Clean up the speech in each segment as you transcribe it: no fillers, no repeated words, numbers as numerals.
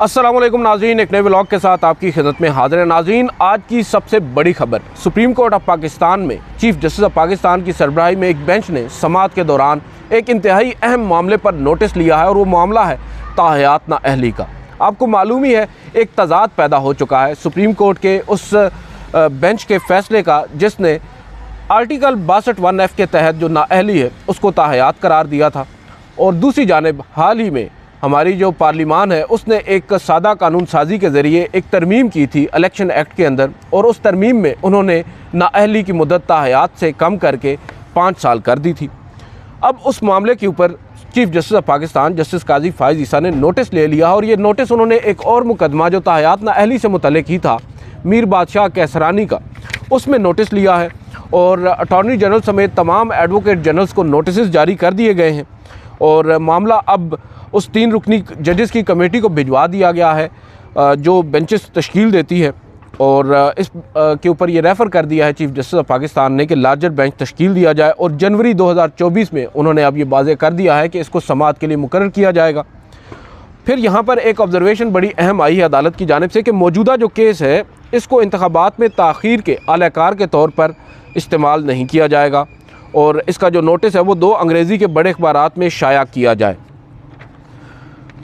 अस्सलाम वालेकुम नाज़रीन, एक नए व्लॉग के साथ आपकी खिदमत में हाज़िर है। नाज़रीन, आज की सबसे बड़ी खबर, सुप्रीम कोर्ट ऑफ पाकिस्तान में चीफ जस्टिस ऑफ पाकिस्तान की सरबराही में एक बेंच ने समाअत के दौरान एक इंतहाई अहम मामले पर नोटिस लिया है और वो मामला है ताहयात नाअहली का। आपको मालूम ही है, एक तज़ाद पैदा हो चुका है सुप्रीम कोर्ट के उस बेंच के फ़ैसले का जिसने आर्टिकल 62(1)(f) के तहत जो नाअहली है उसको ताहयात करार दिया था, और दूसरी जानिब हाल ही में हमारी जो पार्लिमान है उसने एक सादा कानून साजी के ज़रिए एक तरमीम की थी इलेक्शन एक्ट के अंदर, और उस तरमीम में उन्होंने नाअहली की मुद्दत ताहयात से कम करके 5 साल कर दी थी। अब उस मामले के ऊपर chief justice of Pakistan justice Qazi Faez Isa ने नोटिस ले लिया, और ये नोटिस उन्होंने एक और मुकदमा जो ताहयात नाअहली से मुतल्लिक़ ही था मीर बादशाह कैसरानी का, उसमें नोटिस लिया है, और अटॉर्नी जनरल समेत तमाम एडवोकेट जनरल्स को नोटिस जारी कर दिए गए हैं, और मामला अब उस 3 रुकनी जजेस की कमेटी को भिजवा दिया गया है जो बेंचेस तश्कील देती है, और इस के ऊपर ये रेफ़र कर दिया है चीफ जस्टिस ऑफ पाकिस्तान ने कि लार्जर बेंच तश्कील दिया जाए, और जनवरी 2024 में उन्होंने अब ये वाज़ेह कर दिया है कि इसको समाअत के लिए मुकर्रर किया जाएगा। फिर यहाँ पर एक ऑब्ज़र्वेशन बड़ी अहम आई है अदालत की जानिब से कि मौजूदा जो केस है इसको इंतखाबात में ताख़ीर के आलाकार के तौर पर इस्तेमाल नहीं किया जाएगा, और इसका जो नोटिस है वो 2 अंग्रेज़ी के बड़े अखबारात में शाया किया जाए।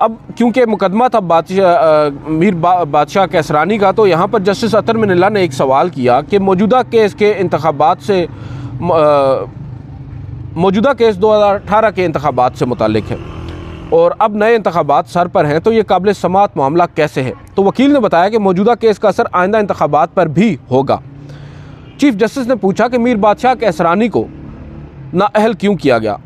अब क्योंकि मुकदमा था मीर बादशाह कैसरानी का, तो यहाँ पर जस्टिस अतर मिनल्ला ने एक सवाल किया कि मौजूदा केस के इंतखाबात से मौजूदा केस 2018 के इंतखाबात से मुताल्लिक़ है और अब नए इंतखाबात सर पर हैं, तो ये काबिल समाअत मामला कैसे है? तो वकील ने बताया कि मौजूदा केस का असर आइंदा इंतखाबात पर भी होगा। चीफ जस्टिस ने पूछा कि मीर बादशाह कैसरानी को नाअहल क्यों किया गया,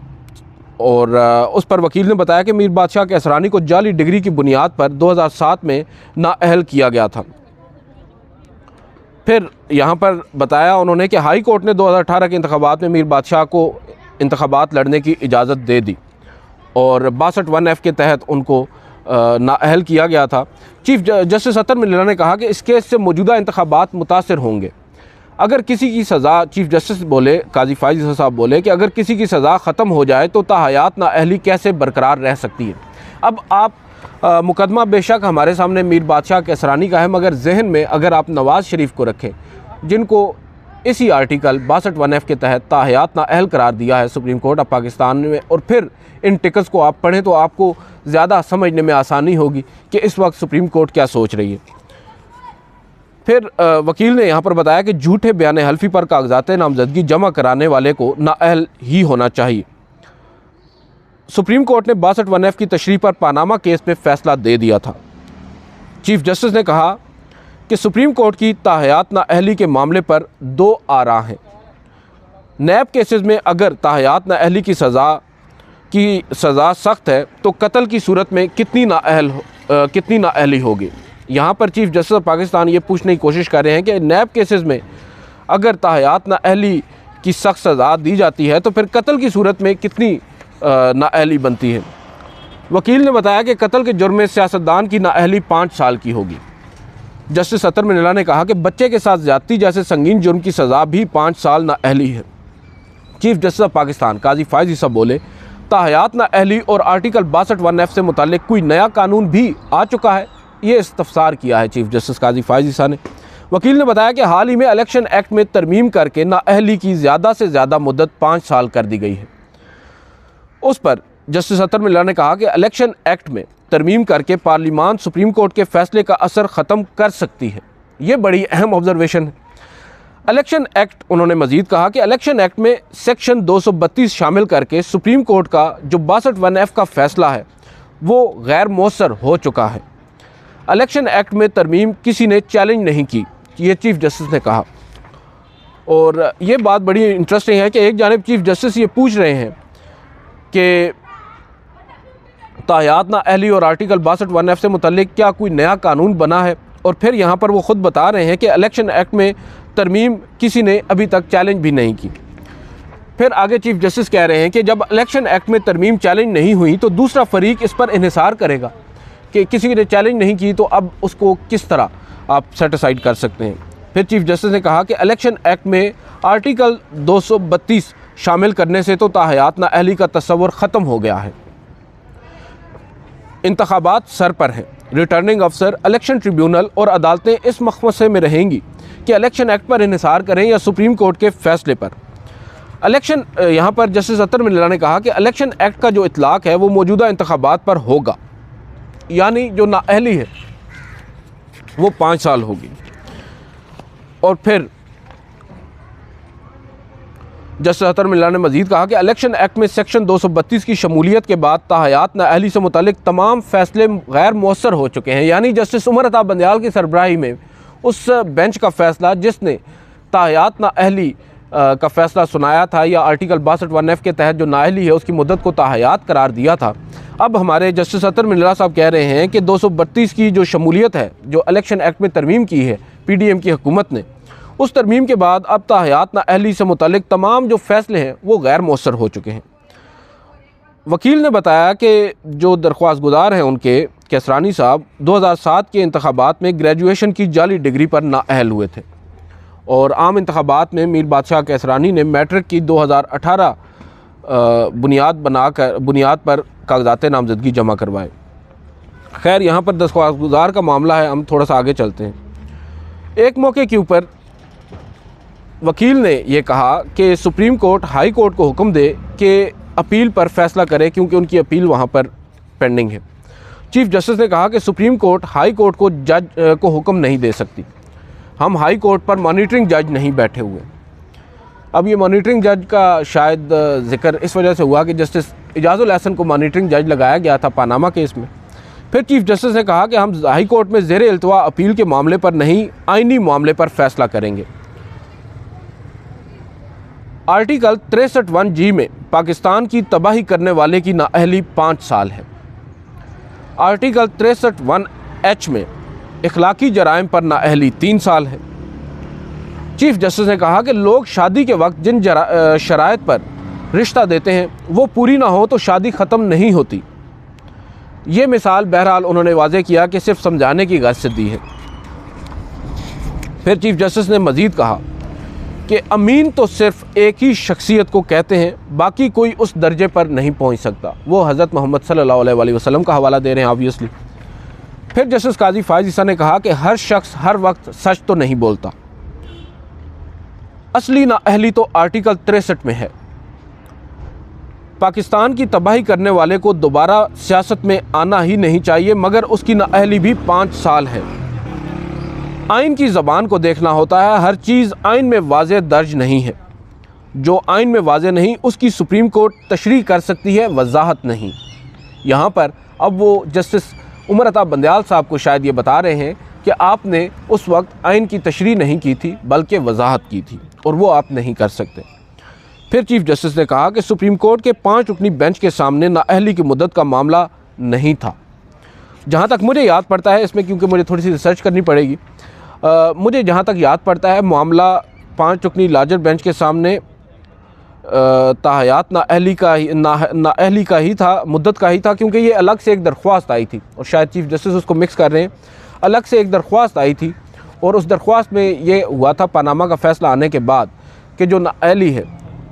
और उस पर वकील ने बताया कि मीर बादशाह कैसरानी को जाली डिग्री की बुनियाद पर 2007 में नाअहल किया गया था। फिर यहाँ पर बताया उन्होंने कि हाई कोर्ट ने 2018 के इंतखाबात में मीर बादशाह को इंतखाबात लड़ने की इजाज़त दे दी और 62(1)(f) के तहत उनको नाअहल किया गया था। चीफ जस्टिस अतर मिनल्ला ने कहा कि इस केस से मौजूदा इंतखाबात मुतासर होंगे। अगर किसी की सज़ा, चीफ जस्टिस बोले, काजी फ़ाइज़ साहब बोले कि अगर किसी की सज़ा ख़त्म हो जाए तो ताहयात नाअहली कैसे बरकरार रह सकती है? अब आप मुकदमा बेशक हमारे सामने मीर बादशाह कैसरानी का है, मगर जहन में अगर आप नवाज़ शरीफ को रखें जिनको इसी आर्टिकल 62(1)(f) के तहत ताहयात नाअहल करार दिया है सुप्रीम कोर्ट ऑफ पाकिस्तान में, और फिर इन टिकट्स को आप पढ़ें तो आपको ज़्यादा समझने में आसानी होगी कि इस वक्त सुप्रीम कोर्ट क्या सोच रही है। फिर वकील ने यहाँ पर बताया कि झूठे बयान हल्फी पर कागजात नामजदगी जमा कराने वाले को नाअहल ही होना चाहिए। सुप्रीम कोर्ट ने 62(1)(f) की तशरीह पर पानामा केस पे फ़ैसला दे दिया था। चीफ जस्टिस ने कहा कि सुप्रीम कोर्ट की ताहयात नाअहली के मामले पर 2 आरा हैं। नैब केसेस में अगर ताहयात नाअहली की सज़ा सख्त है तो कत्ल की सूरत में कितनी नाअहली होगी? यहाँ पर चीफ जस्टिस ऑफ पाकिस्तान ये पूछने की कोशिश कर रहे हैं कि नैब केसेस में अगर ताहयात नाअहली की सख्त सज़ा दी जाती है तो फिर कत्ल की सूरत में कितनी नाअहली बनती है? वकील ने बताया कि कत्ल के जुर्म में सियासतदान की नाअहली 5 साल की होगी। जस्टिस अतर मिनल्ला ने कहा कि बच्चे के साथ ज़्यादती जैसे संगीन जुर्म की सज़ा भी 5 साल नाअहली है। चीफ जस्टिस ऑफ पाकिस्तान काजी फ़ाइज़ ईसा बोले, ताहयात नाअहली और आर्टिकल 62(1)(f) से मुताल्लिक़ कोई नया कानून भी आ चुका है? ये इस्तफसार किया है चीफ जस्टिस काजी फ़ाइज़ ईसा ने। वकील ने बताया कि हाल ही में इलेक्शन एक्ट में तरमीम करके नाअहली की ज़्यादा से ज़्यादा मुद्दत 5 साल कर दी गई है। उस पर जस्टिस अतर मिनल्ला ने कहा कि इलेक्शन एक्ट में तरमीम करके पार्लिमान सुप्रीम कोर्ट के फ़ैसले का असर ख़त्म कर सकती है। ये बड़ी अहम ऑब्ज़र्वेशन है। इलेक्शन एक्ट, उन्होंने मज़ीद कहा कि इलेक्शन एक्ट में सेक्शन 232 शामिल करके सुप्रीम कोर्ट का जो 62(1)(f) का फ़ैसला है वो गैर मौसर हो चुका है। इलेक्शन एक्ट में तरमीम किसी ने चैलेंज नहीं की, ये चीफ जस्टिस ने कहा। और ये बात बड़ी इंटरेस्टिंग है कि एक जानिब चीफ जस्टिस ये पूछ रहे हैं कि ताहयात नाअहली और आर्टिकल 62(1)(f) से मुतल्लिक़ क्या कोई नया कानून बना है, और फिर यहाँ पर वो ख़ुद बता रहे हैं कि इलेक्शन एक्ट में तरमीम किसी ने अभी तक चैलेंज भी नहीं की। फिर आगे चीफ जस्टिस कह रहे हैं कि जब इलेक्शन एक्ट में तरमीम चैलेंज नहीं हुई तो दूसरा फरीक इस पर इन्हिसार करेगा कि किसी ने चैलेंज नहीं की, तो अब उसको किस तरह आप सेटिसाइड कर सकते हैं। फिर चीफ जस्टिस ने कहा कि इलेक्शन एक्ट में आर्टिकल 232 शामिल करने से तो ताहयात नाअहली का तस्वुर ख़त्म हो गया है। इंतखाबात सर पर हैं रिटर्निंग अफसर, इलेक्शन ट्रिब्यूनल और अदालतें इस मखमसे में रहेंगी कि इलेक्शन एक्ट पर इन्हिसार करें या सुप्रीम कोर्ट के फैसले पर। इलेक्शन यहाँ पर जस्टिस अतर मिल्ला ने कहा कि इलेक्शन एक्ट का जो इतलाक़ है वो मौजूदा इंतखाबात पर होगा, यानी जो नाअहली है वो 5 साल होगी। और फिर जस्टिस अतर मिल्ला ने मजीद कहा कि इलेक्शन एक्ट में सेक्शन 232 की शमूलियत के बाद ताहयात नाअहली से मुतालिक तमाम फैसले गैर मौसर हो चुके हैं। यानी जस्टिस उमर अता बंदयाल की सरबराही में उस बेंच का फ़ैसला जिसने ताहयात नाअहली का फ़ैसला सुनाया था या आर्टिकल 62(1)(f) के तहत जो नाअहली है उसकी मुद्दत को ताहयात करार दिया था, अब हमारे जस्टिस अतर मिल्ला साहब कह रहे हैं कि 232 की जो शमूलियत है, जो इलेक्शन एक्ट में तरमीम की है PDM की हुकूमत ने, उस तरमीम के बाद अब ताहयात नाअहली से मुतालिक तमाम जो फ़ैसले हैं वो गैर मौसर हो चुके हैं। वकील ने बताया कि जो दरख्वास्त गुजार हैं उनके केसरानी साहब 2007 के इंतखाबात में ग्रेजुएशन की जाली डिग्री पर नाअहल हुए थे और आम इंतखाबात में मीर बादशाह केसरानी ने मैट्रिक की 2018 बुनियाद पर कागजात नामजदगी जमा करवाए। खैर, यहाँ पर दरख्वास्त गुजार का मामला है, हम थोड़ा सा आगे चलते हैं। एक मौके के ऊपर वकील ने यह कहा कि सुप्रीम कोर्ट हाई कोर्ट को हुक्म दे कि अपील पर फैसला करे, क्योंकि उनकी अपील वहाँ पर पेंडिंग है। चीफ जस्टिस ने कहा कि सुप्रीम कोर्ट हाई कोर्ट को जज को हुक्म नहीं दे सकती, हम हाई कोर्ट पर मॉनिटरिंग जज नहीं बैठे हुए। अब ये मॉनिटरिंग जज का शायद जिक्र इस वजह से हुआ कि जस्टिस इजाज़ुल एहसन को मॉनिटरिंग जज लगाया गया था पानामा केस में। फिर चीफ जस्टिस ने कहा कि हम हाई कोर्ट में ज़ेर इल्तवा अपील के मामले पर नहीं, आइनी मामले पर फैसला करेंगे। आर्टिकल 63(1)(g) में पाकिस्तान की तबाही करने वाले की नाअहली 5 साल है। आर्टिकल 63(1)(h) में इखलाकी जराइम पर नाअहली 3 साल है। चीफ जस्टिस ने कहा कि लोग शादी के वक्त जिन शराइत पर रिश्ता देते हैं वो पूरी ना हो तो शादी ख़त्म नहीं होती। ये मिसाल बहरहाल उन्होंने वाज़ेह किया कि सिर्फ समझाने की गर्ज से दी है। फिर चीफ जस्टिस ने मज़ीद कहा कि अमीन तो सिर्फ एक ही शख्सियत को कहते हैं, बाकी कोई उस दर्जे पर नहीं पहुंच सकता। वो हज़रत मोहम्मद सल्लल्लाहु अलैहि वसल्लम का हवाला दे रहे हैं ऑब्वियसली। फिर जस्टिस काजी फ़ाइज़ ईसा ने कहा कि हर शख्स हर वक्त सच तो नहीं बोलता, असली नाअहली तो आर्टिकल 63 में है। पाकिस्तान की तबाही करने वाले को दोबारा सियासत में आना ही नहीं चाहिए, मगर उसकी नाअहली भी 5 साल है। आइन की ज़बान को देखना होता है, हर चीज़ आइन में वाज़ेह दर्ज नहीं है। जो आइन में वाज़ेह नहीं उसकी सुप्रीम कोर्ट तशरीह कर सकती है, वजाहत नहीं। यहाँ पर अब वो जस्टिस उमर अता बंदयाल साहब को शायद ये बता रहे हैं कि आपने उस वक्त आइन की तशरीह नहीं की थी बल्कि वजाहत की थी, और वो आप नहीं कर सकते। फिर चीफ जस्टिस ने कहा कि सुप्रीम कोर्ट के 5 रुकनी बेंच के सामने नाअहली की मुद्दत का मामला नहीं था। जहाँ तक मुझे याद पड़ता है, इसमें क्योंकि मुझे थोड़ी सी रिसर्च करनी पड़ेगी, मुझे जहाँ तक याद पड़ता है मामला 5 रुकनी लार्जर बेंच के सामने ताहयात नाअहली का ही था, मुद्दत का ही था, क्योंकि ये अलग से एक दरख्वास्त आई थी और शायद चीफ जस्टिस उसको मिक्स कर रहे हैं। अलग से एक दरख्वास्त आई थी और उस दरख्वास्त में ये हुआ था पानामा का फ़ैसला आने के बाद कि जो नाअहली है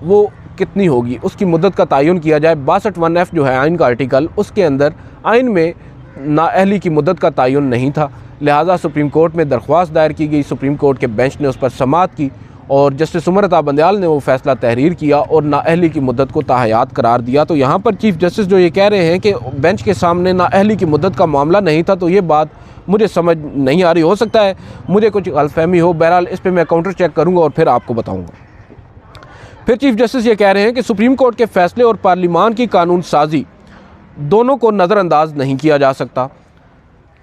वो कितनी होगी, उसकी मुद्दत का तयन किया जाए। 62(1)(f) जो है आइन का आर्टिकल, उसके अंदर आइन में नाअहली की मुद्दत का तयन नहीं था। लिहाजा सुप्रीम कोर्ट में दरख्वास्त दायर की गई, सुप्रीम कोर्ट के बेंच ने उस पर समाअत की और जस्टिस उमर अता बंदयाल ने वो फ़ैसला तहरीर किया और नाअहली की मुद्दत को ताहयात करार दिया। तो यहाँ पर चीफ जस्टिस जो ये कह रहे हैं कि बेंच के सामने नाअहली की मुद्दत का मामला नहीं था, तो ये बात मुझे समझ नहीं आ रही। हो सकता है मुझे कुछ गलतफहमी हो, बहरहाल इस पर मैं काउंटर चेक करूँगा और फिर आपको बताऊँगा। फिर चीफ जस्टिस ये कह रहे हैं कि सुप्रीम कोर्ट के फ़ैसले और पार्लिमान की कानून साजी दोनों को नज़रअंदाज नहीं किया जा सकता।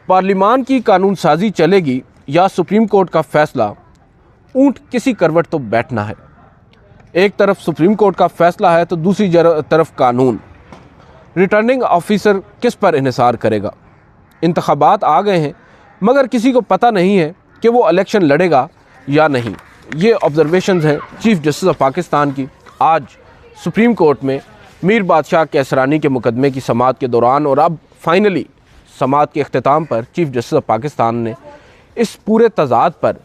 पार्लिमान की कानून साजी चलेगी या सुप्रीम कोर्ट का फ़ैसला, ऊँट किसी करवट तो बैठना है। एक तरफ सुप्रीम कोर्ट का फ़ैसला है तो दूसरी तरफ कानून। रिटर्निंग ऑफिसर किस पर इन्हिसार करेगा? इंतखाबात आ गए हैं मगर किसी को पता नहीं है कि वो इलेक्शन लड़ेगा या नहीं। ये ऑब्जर्वेशंस हैं चीफ जस्टिस ऑफ पाकिस्तान की आज सुप्रीम कोर्ट में मीर बादशाह केसरानी के मुकदमे की समाअत के दौरान, और अब फाइनली समाअत के अख्तिताम पर चीफ जस्टिस ऑफ पाकिस्तान ने इस पूरे तजाद पर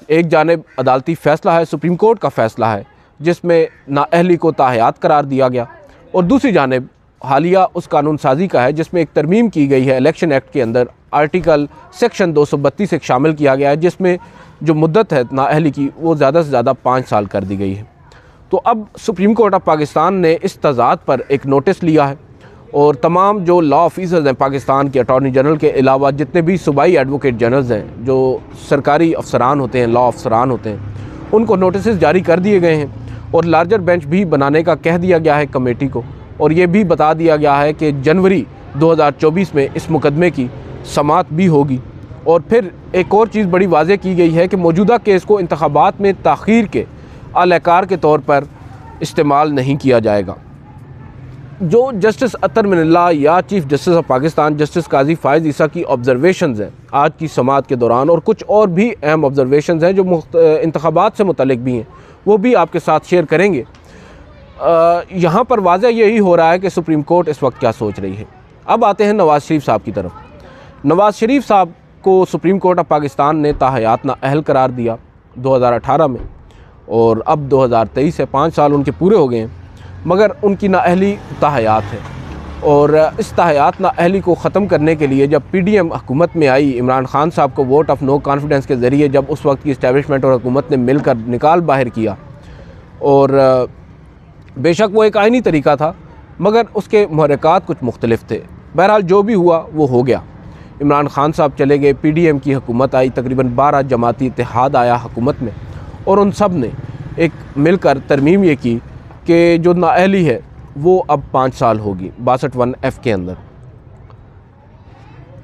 एक जानिब अदालती फ़ैसला है, सुप्रीम कोर्ट का फ़ैसला है जिसमें नाअहली को ताहयात करार दिया गया, और दूसरी जानिब हालिया उस कानून साजी का है जिसमें एक तरमीम की गई है इलेक्शन एक्ट के अंदर। आर्टिकल सेक्शन 232 एक शामिल किया गया है जिसमें जो मुद्दत है नाअहली की वो ज़्यादा से ज़्यादा 5 साल कर दी गई है। तो अब सुप्रीम कोर्ट ऑफ पाकिस्तान ने इस तज़ाद पर एक नोटिस लिया है और तमाम जो लॉ ऑफिसर्स हैं पाकिस्तान के अटॉर्नी जनरल के अलावा जितने भी सूबाई एडवोकेट जनरल्स हैं जो सरकारी अफसरान होते हैं, लॉ अफसरान होते हैं, उनको नोटिस जारी कर दिए गए हैं और लार्जर बेंच भी बनाने का कह दिया गया है कमेटी को। और ये भी बता दिया गया है कि जनवरी 2024 में इस मुकदमे की समाअत भी होगी। और फिर एक और चीज़ बड़ी वाज़ेह की गई है कि मौजूदा केस को इंतखाबात में ताख़ीर के आलकार के तौर पर इस्तेमाल नहीं किया जाएगा। जो जस्टिस अतर मिनल्ला या chief justice of Pakistan justice Qazi Faez Isa की ऑब्ज़रवेशंस हैं आज की समाअत के दौरान, और कुछ और भी अहम ऑब्ज़रवेशंस हैं जो इंतखाबात से मुतल्लिक़ भी हैं, वो भी आपके साथ शेयर करेंगे। यहाँ पर वाज़ह यही हो रहा है कि सुप्रीम कोर्ट इस वक्त क्या सोच रही है। अब आते हैं नवाज़ शरीफ साहब की तरफ। नवाज़ शरीफ साहब को सुप्रीम कोर्ट ऑफ पाकिस्तान ने ताहयात नाअहल करार दिया 2018 में, और अब 2023 से 5 साल उनके पूरे हो गए हैं, मगर उनकी नाअहली ताहयात है। और इस ताहयात नाअहली को ख़त्म करने के लिए जब PDM हुकूमत में आई, इमरान खान साहब को वोट ऑफ नो कॉन्फिडेंस के ज़रिए जब उस वक्त की इस्टेब्लिशमेंट और हुकूमत ने मिलकर निकाल बाहर किया, और बेशक वो एक आइनी तरीका था मगर उसके महरक़ात कुछ मुख्तलिफ थे। बहरहाल जो भी हुआ वो हो गया। इमरान खान साहब चले गए, PDM की हुकूमत आई, तकरीबन 12 जमाती इत्तेहाद आया हुकूमत में, और उन सब ने एक मिलकर तरमीम ये की कि जो नाअहली है वो अब 5 साल होगी 62(1)(f) के अंदर।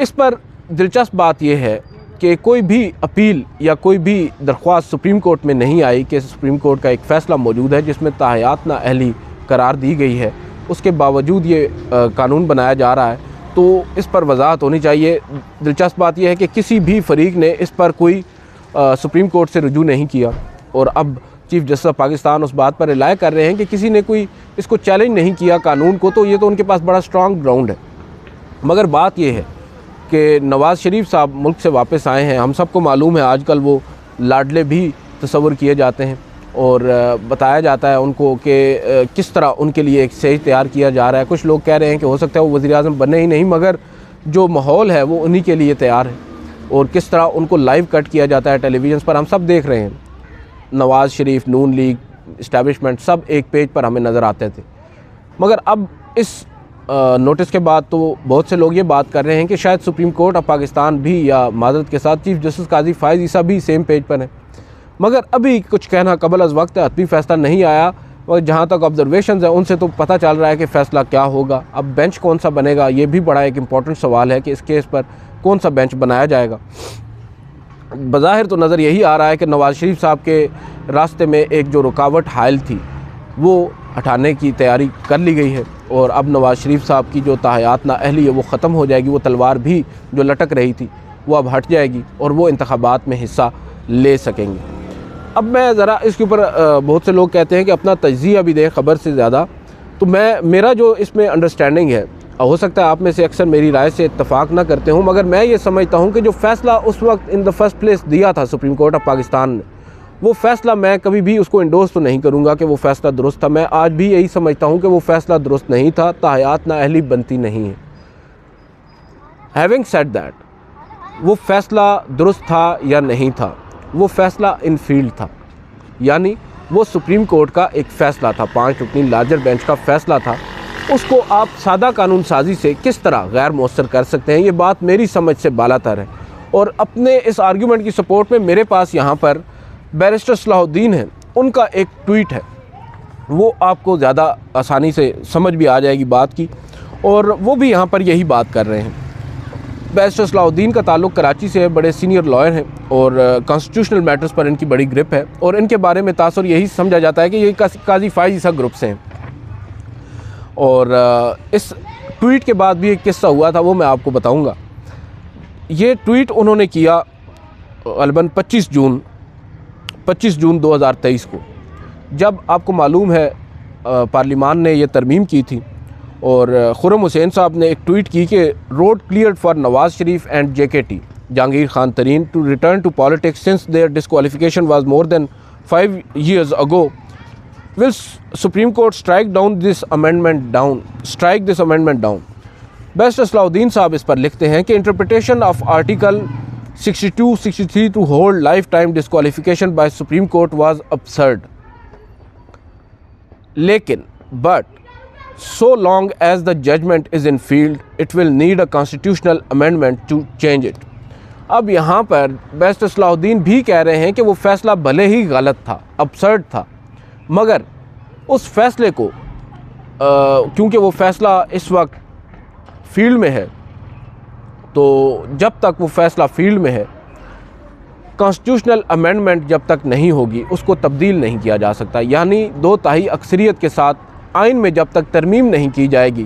इस पर दिलचस्प बात यह है कि कोई भी अपील या कोई भी दरख्वास्त सुप्रीम कोर्ट में नहीं आई कि सुप्रीम कोर्ट का एक फ़ैसला मौजूद है जिसमें ताहयात नाअहली करार दी गई है, उसके बावजूद ये कानून बनाया जा रहा है। तो इस पर वजाहत होनी चाहिए। दिलचस्प बात यह है कि किसी भी फरीक ने इस पर कोई सुप्रीम कोर्ट से रुजू नहीं किया, और अब चीफ़ जस्टिस ऑफ पाकिस्तान उस बात पर रिलाय कर रहे हैं कि किसी ने कोई इसको चैलेंज नहीं किया कानून को, तो ये तो उनके पास बड़ा स्ट्रॉन्ग ग्राउंड है। मगर बात यह है कि नवाज़ शरीफ साहब मुल्क से वापस आए हैं। हम सबको मालूम है आजकल वो लाडले भी तस्वर किए जाते हैं और बताया जाता है उनको कि किस तरह उनके लिए एक स्टेज तैयार किया जा रहा है। कुछ लोग कह रहे हैं कि हो सकता है वो वज़ीर-ए-आज़म बने ही नहीं, मगर जो माहौल है वो उन्हीं के लिए तैयार है, और किस तरह उनको लाइव कट किया जाता है टेलीविज़न पर, हम सब देख रहे हैं। नवाज़ शरीफ, नून लीग, इस्टेब्लिशमेंट सब एक पेज पर हमें नज़र आते थे। मगर अब इस नोटिस के बाद तो बहुत से लोग ये बात कर रहे हैं कि शायद सुप्रीम कोर्ट ऑफ पाकिस्तान भी, या माज़रत के साथ चीफ़ जस्टिस काजी फ़ाइज़ ईसा भी सेम पेज पर हैं। मगर अभी कुछ कहना कबल अज़ वक्त है, हतमी फ़ैसला नहीं आया, और जहाँ तक ऑब्जर्वेशन है उनसे तो पता चल रहा है कि फ़ैसला क्या होगा। अब बेंच कौन सा बनेगा, ये भी बड़ा एक इम्पॉर्टेंट सवाल है कि इस केस पर कौन सा बेंच बनाया जाएगा। बज़ाहिर तो नज़र यही आ रहा है कि नवाज़ शरीफ साहब के रास्ते में एक जो रुकावट हायल थी वो हटाने की तैयारी कर ली गई है, और अब नवाज़ शरीफ साहब की जो ताहयात नाअहली है वो ख़त्म हो जाएगी। वो तलवार भी जो लटक रही थी वो अब हट जाएगी और वो इंतखाबात में हिस्सा ले सकेंगे। अब मैं ज़रा इसके ऊपर बहुत से लोग कहते हैं कि अपना तज्ज़िया भी दें ख़बर से ज़्यादा, तो मेरा जो इसमें अंडरस्टैंडिंग है, हो सकता है आप में से अक्सर मेरी राय से इत्तफाक ना करते हूँ, मगर मैं ये समझता हूँ कि जो फ़ैसला उस वक्त इन द फर्स्ट प्लेस दिया था सुप्रीम कोर्ट ऑफ पाकिस्तान ने, वो फ़ैसला मैं कभी भी उसको इंडोर्स तो नहीं करूँगा कि वो फ़ैसला दुरुस्त था। मैं आज भी यही समझता हूँ कि वो फ़ैसला दुरुस्त नहीं था, ताहयात नाअहली बनती नहीं है। हैविंग सेड दैट, वो फ़ैसला दुरुस्त था या नहीं था, वो फ़ैसला इन फील्ड था, यानी वो सुप्रीम कोर्ट का एक फ़ैसला था, 5 रुकनी लार्जर बेंच का फ़ैसला था। उसको आप सादा कानून साजी से किस तरह गैर मौसर कर सकते हैं, ये बात मेरी समझ से बालातर है। और अपने इस आर्ग्यूमेंट की सपोर्ट में मेरे पास यहाँ पर बैरिस्टर सलाहुद्दीन है, उनका एक ट्वीट है, वो आपको ज़्यादा आसानी से समझ भी आ जाएगी बात की, और वो भी यहाँ पर यही बात कर रहे हैं। बैरिस्टर सलाहुद्दीन का ताल्लुक़ कराची से है, बड़े सीनियर लॉयर हैं और कॉन्स्टिट्यूशनल मैटर्स पर इनकी बड़ी ग्रिप है, और इनके बारे में तासुर यही समझा जाता है कि ये काजी फ़ाइज़ ईसा ग्रुप से हैं। और इस ट्वीट के बाद भी एक किस्सा हुआ था, वो मैं आपको बताऊंगा। ये ट्वीट उन्होंने किया ग़ालिबन 25 जून 2023 को, जब आपको मालूम है पार्लिमान ने ये तरमीम की थी, और खुर्रम हुसैन साहब ने एक ट्वीट की कि road cleared for Nawaz Sharif and JKT Jahangir Khan Tareen to return to politics since their disqualification was more than 5 years ago will supreme court strike this amendment down. Barrister Salahuddin साहब इस पर लिखते हैं कि interpretation of article 62-63 to hold life time disqualification by supreme court was absurd, लेकिन but so long as the judgment is in field it will need a constitutional amendment to change it। अब यहाँ पर barrister Salahuddin भी कह रहे हैं कि वो फ़ैसला भले ही गलत था, absurd था, मगर उस फैसले को क्योंकि वो फ़ैसला इस वक्त फील्ड में है, तो जब तक वो फ़ैसला फील्ड में है, कॉन्स्टिट्यूशनल अमेंडमेंट जब तक नहीं होगी उसको तब्दील नहीं किया जा सकता। यानी 2/3 अक्सरियत के साथ आइन में जब तक तरमीम नहीं की जाएगी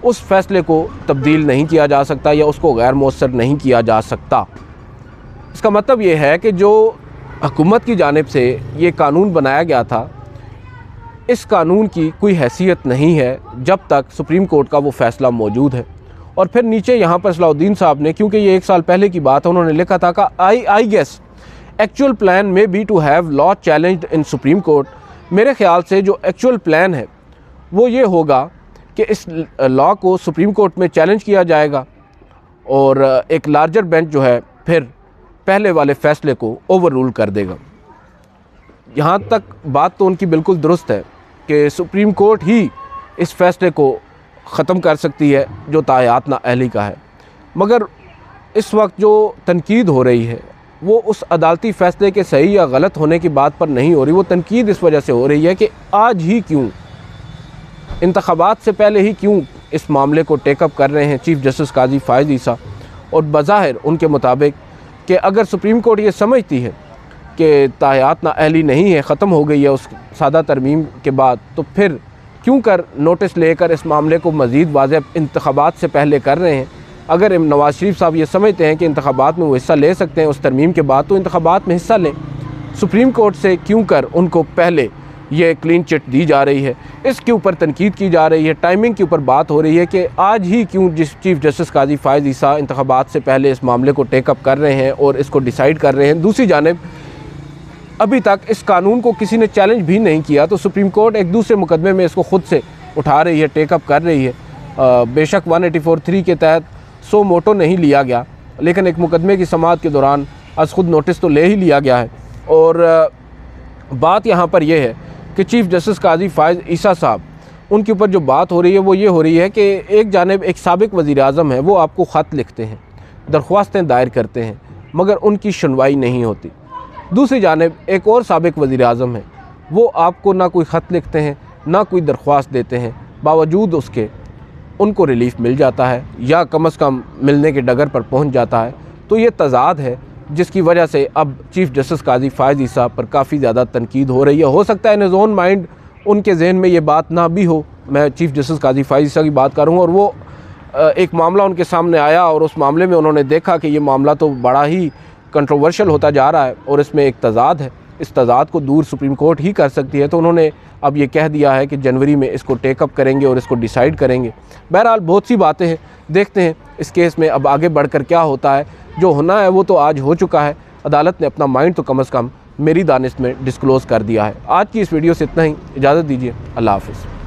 उस फैसले को तब्दील नहीं किया जा सकता या उसको गैर मौसर नहीं किया जा सकता। इसका मतलब ये है कि जो हुकूमत की जानिब से ये कानून बनाया गया था, इस कानून की कोई हैसियत नहीं है जब तक सुप्रीम कोर्ट का वो फ़ैसला मौजूद है। और फिर नीचे यहाँ पर सलाहुद्दीन साहब ने, क्योंकि ये 1 साल पहले की बात है, उन्होंने लिखा था कि I guess actual plan may be to have law challenged in Supreme Court. मेरे ख़्याल से जो एक्चुअल प्लान है वो ये होगा कि इस लॉ को सुप्रीम कोर्ट में चैलेंज किया जाएगा और एक लार्जर बेंच जो है फिर पहले वाले फ़ैसले को ओवर रूल कर देगा। यहाँ तक बात तो उनकी बिल्कुल दुरुस्त है कि सुप्रीम कोर्ट ही इस फ़ैसले को ख़त्म कर सकती है जो तायात नाअहली का है, मगर इस वक्त जो तनकीद हो रही है वो उस अदालती फ़ैसले के सही या गलत होने की बात पर नहीं हो रही। वो तनकीद इस वजह से हो रही है कि आज ही क्यों, इंतख़ाबात से पहले ही क्यों इस मामले को टेकअप कर रहे हैं चीफ़ जस्टिस काजी फ़ाइज़ ईसा। और बज़ाहिर उनके मुताबिक कि अगर सुप्रीम कोर्ट ये समझती है कि तायात नाअहली नहीं है, ख़त्म हो गई है उस सादा तरमीम के बाद, तो फिर क्यों कर नोटिस लेकर इस मामले को मज़ीद वाज़ेह इंतख़ाबात से पहले कर रहे हैं। अगर नवाज़ शरीफ साहब ये समझते हैं कि इंतख़ाबात में वो हिस्सा ले सकते हैं उस तरमीम के बाद, तो इंतख़ाबात में हिस्सा लें। सुप्रीम कोर्ट से क्यों कर उनको पहले ये क्लीन चिट दी जा रही है, इसके ऊपर तनकीद की जा रही है। टाइमिंग के ऊपर बात हो रही है कि आज ही क्यों चीफ़ जस्टिस काजी फ़ाइज़ ईसा इंतख़ाबात से पहले इस मामले को टेकअप कर रहे हैं और इसको डिसाइड कर रहे हैं। दूसरी जानिब अभी तक इस कानून को किसी ने चैलेंज भी नहीं किया, तो सुप्रीम कोर्ट एक दूसरे मुकदमे में इसको ख़ुद से उठा रही है, टेकअप कर रही है। बेशक 184(3) के तहत सो मोटो नहीं लिया गया, लेकिन एक मुकदमे की समाअत के दौरान आज ख़ुद नोटिस तो ले ही लिया गया है। और बात यहाँ पर यह है कि चीफ़ जस्टिस काजी फ़ाइज़ ईसा साहब, उनके ऊपर जो बात हो रही है वो ये हो रही है कि एक जानिब एक साबिक़ वज़ीर-ए-आज़म है, वो आपको ख़त लिखते हैं, दरख्वास्तें दायर करते हैं, मगर उनकी सुनवाई नहीं होती। दूसरी जानिब एक और साबिक़ वज़ीर-ए-आज़म है, वो आपको ना कोई ख़त लिखते हैं ना कोई दरख्वास्त देते हैं, बावजूद उसके उनको रिलीफ़ मिल जाता है या कम अज़ कम मिलने के डगर पर पहुंच जाता है। तो ये तज़ाद है जिसकी वजह से अब चीफ़ जस्टिस काजी फ़ाइज़ ईसा पर काफ़ी ज़्यादा तनकीद हो रही है। हो सकता है इन हिज़ ओन माइंड उनके जहन में ये बात ना भी हो, मैं चीफ़ जस्टिस काजी फ़ाइज़ ईसा की बात करूँ, और वो एक मामला उनके सामने आया और उस मामले में उन्होंने देखा कि ये मामला तो बड़ा ही कंट्रोवर्शियल होता जा रहा है और इसमें एक तज़ाद है, इस तज़ाद को दूर सुप्रीम कोर्ट ही कर सकती है। तो उन्होंने अब ये कह दिया है कि जनवरी में इसको टेकअप करेंगे और इसको डिसाइड करेंगे। बहरहाल बहुत सी बातें हैं, देखते हैं इस केस में अब आगे बढ़कर क्या होता है। जो होना है वो तो आज हो चुका है, अदालत ने अपना माइंड तो कम अज़ कम मेरी दानिश में डिस्क्लोज़ कर दिया है। आज की इस वीडियो से इतना ही, इजाज़त दीजिए, अल्लाह हाफ़िज़।